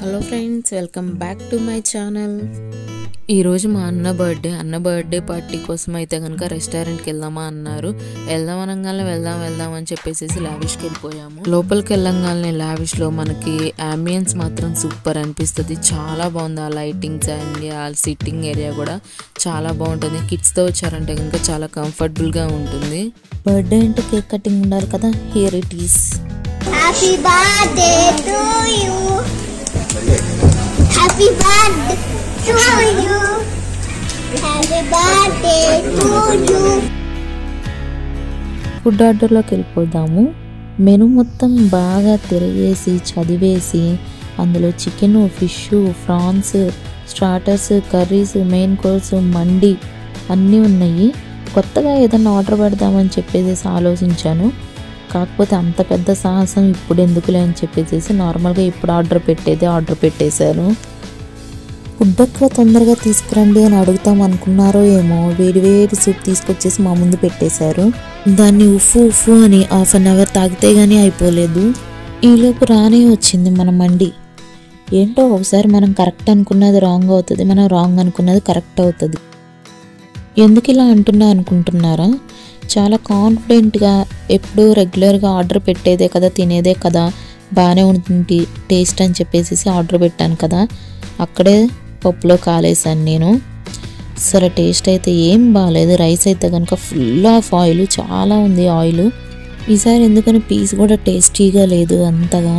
Hello friends, welcome back to my channel. ఈరోజు మా అన్న బర్త్డే పార్టీ కోసం అయితే కనుక రెస్టారెంట్కి వెళ్దామా అన్నారు. వెళ్దాం అని చెప్పేసి లావిష్కి వెళ్ళిపోయాము. లోపలికి వెళ్ళంగానే లావిష్లో మనకి అంబియన్స్ మాత్రం సూపర్ అనిపిస్తుంది. చాలా బాగుంది. ఆ లైటింగ్స్ అండ్ ఆ సిట్టింగ్ ఏరియా కూడా చాలా బాగుంటుంది. కిడ్స్తో వచ్చారంటే కనుక చాలా కంఫర్టబుల్గా ఉంటుంది. బర్త్డే అంటే కేక్ కటింగ్ ఉండాలి కదా. Here it is. Happy birthday to you. Happy birthday to you. Happy birthday to you. Food ఆర్డర్లోకి వెళ్ళిపోదాము. మెను మొత్తం బాగా తిరిగేసి చదివేసి అందులో chicken, fish, prawns, starters, curries, main course, మండి అన్నీ ఉన్నాయి. కొత్తగా ఏదైనా ఆర్డర్ పెడదామని చెప్పేసి ఆలోచించాను. కాకపోతే అంత పెద్ద సాహసం ఇప్పుడు ఎందుకులే అని చెప్పేసి నార్మల్గా ఇప్పుడు ఆర్డర్ పెట్టేశాను. ఫుడ్ ఎక్కువ తొందరగా తీసుకురండి అని అడుగుతాం అనుకున్నారో ఏమో, వేడి సూప్ తీసుకొచ్చేసి మా ముందు పెట్టేశారు. దాన్ని ఉఫ్ఫు అని హాఫ్ అన్ అవర్ తాగితే కానీ అయిపోలేదు. ఈలోపు రానే వచ్చింది మన మండి. ఏంటో ఒకసారి మనం కరెక్ట్ అనుకున్నది రాంగ్ అవుతుంది, మనం రాంగ్ అనుకున్నది కరెక్ట్ అవుతుంది. ఎందుకు ఇలా అంటున్నా అనుకుంటున్నారా? చాలా కాన్ఫిడెంట్గా ఎప్పుడూ రెగ్యులర్గా ఆర్డర్ పెట్టేదే కదా, తినేదే కదా, బాగానే ఉంటుంది టేస్ట్ అని చెప్పేసి ఆర్డర్ పెట్టాను కదా, అక్కడే పప్పులో కాలేసాను నేను. సరే టేస్ట్ అయితే ఏం బాగాలేదు. రైస్ అయితే కనుక ఫుల్ ఆఫ్ ఆయిల్, చాలా ఉంది ఆయిల్. ఈసారి ఎందుకని పీస్ కూడా టేస్టీగా లేదు అంతగా.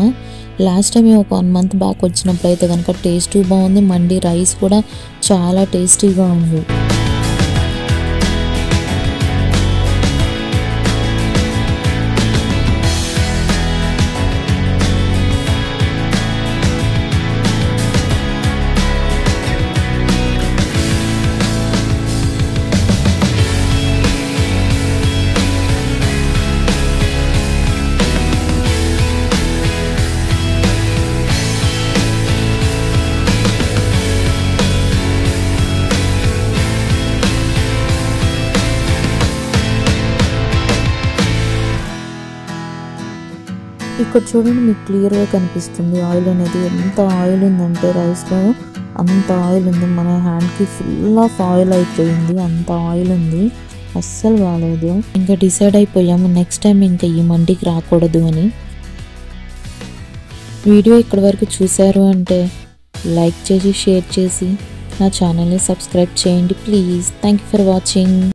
లాస్ట్ టైం ఒక 1 month బ్యాక్ వచ్చినప్పుడు అయితే కనుక టేస్ట్ బాగుంది. మండి రైస్ కూడా చాలా టేస్టీగా ఉంది. ఇక్కడ చూడండి, మీకు క్లియర్గా కనిపిస్తుంది ఆయిల్ అనేది. ఎంత ఆయిల్ ఉందంటే రైస్లో అంత ఆయిల్ ఉంది. మన హ్యాండ్కి ఫుల్ ఆఫ్ ఆయిల్ అయిపోయింది, అంత ఆయిల్ ఉంది. అస్సలు బాగాలేదు. ఇంకా డిసైడ్ అయిపోయాము నెక్స్ట్ టైం ఇంకా ఈ మండికి రాకూడదు అని. వీడియో ఇక్కడి వరకు చూశారు అంటే లైక్ చేసి షేర్ చేసి నా ఛానల్ని సబ్స్క్రైబ్ చేయండి please. Thank you for watching.